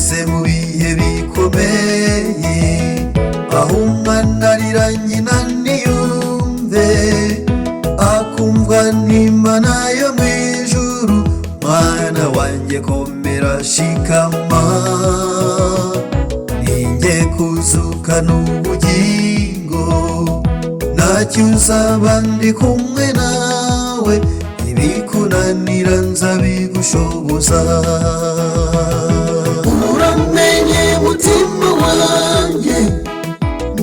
ageze mu bihe bikomeye, aho umwana arira nyina ntiyumve, akumva n'Imana yo mu ijuru. Mwana wanjye komera shikama, ninjye kuzuka n'ubugingo, ntacyo uzaba ndi kumwe nawe, ibikunanira nzabigushoboza. Uramenye mutima wanjye,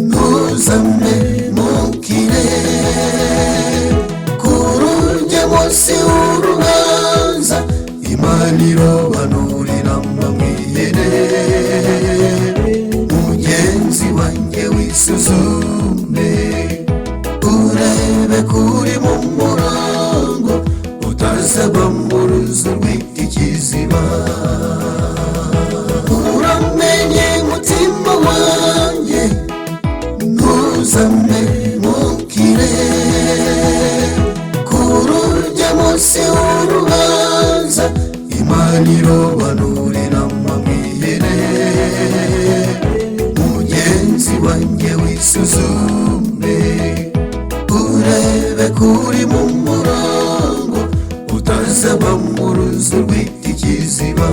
ntuzamemukire, kurujya munsi w'urubanza, Imana irobanurira mwamwihene. Mugenzi wanjye wisuzume, urebe kuri mu murongo, utazaba mu ruzi rw'ikiziba. Uramenye mutima wanjye, ntuzamemukire, kurujya munsi w'urubanza, Imana irobanurira mwamwihene. Mugenzi wanjye wisuzume, urebe kuri mu murongo, utazaba mu ruzi rw'ikiziba.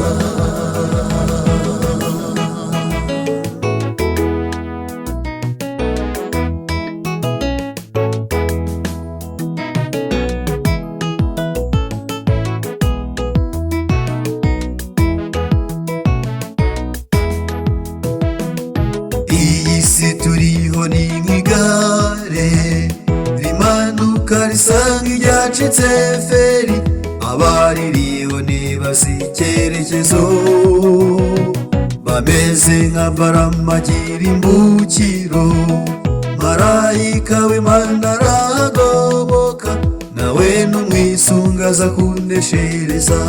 Iyi si turiho ni nk'igare rimanuka risa nk'iryacitse feri, abaririho ntibazi icyerekezo, bameze nk'abaramagira imbukiro. Marayika w'Imana arahagoboka, nawe n'umwisunga aza kuneshereza.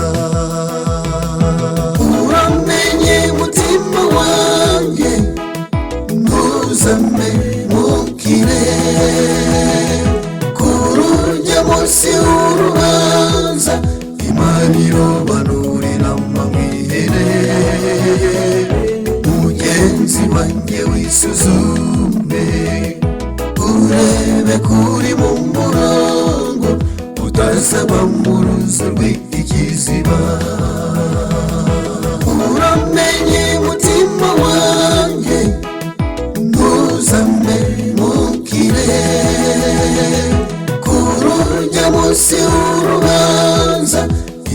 Uramenye mutima wanjye, ntuzamemukire, kurujya munsi w'urubanza, Imana irobanurira mwamwihene. Mugenzi wanjye wisuzume, urebe kuri mu murongo, utazaba mu ruzi rw'ikiziba. Uramenye mutima wanjye, ntuzamemukire, kurujya munsi w'urubanza,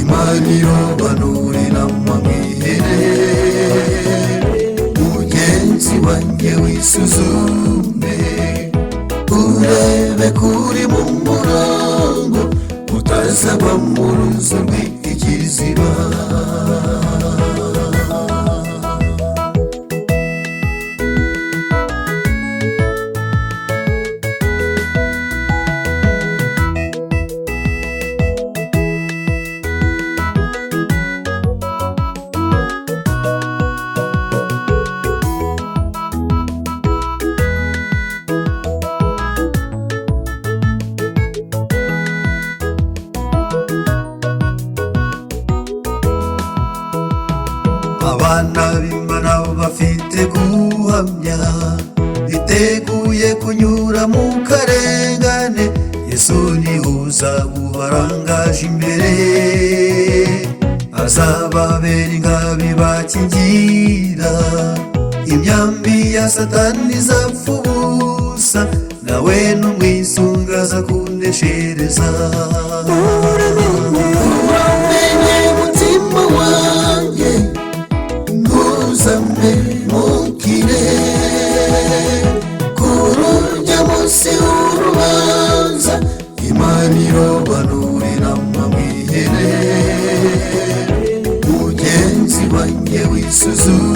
Imana irobanurira mwamwihene. Mugenzi wanjye wisuzume, urebe kuri mu murongo, utazaba mu ruzi rw'ikiziba. Abana b'Imana bafite guhamya, biteguye kunyura mu karengane, Yesu nihuza ubarangaje imbere, azababera ingabe bakingira, imyambi ya Satani izapfa ubusa, nawe n'umwisunga aza kuneshereza. Uramenye mutima wanjye, ntuzamemukire, kurujya munsi w'urubanza, Imana irobanurira mwamwihene. Mugenzi wanjye wisuzume,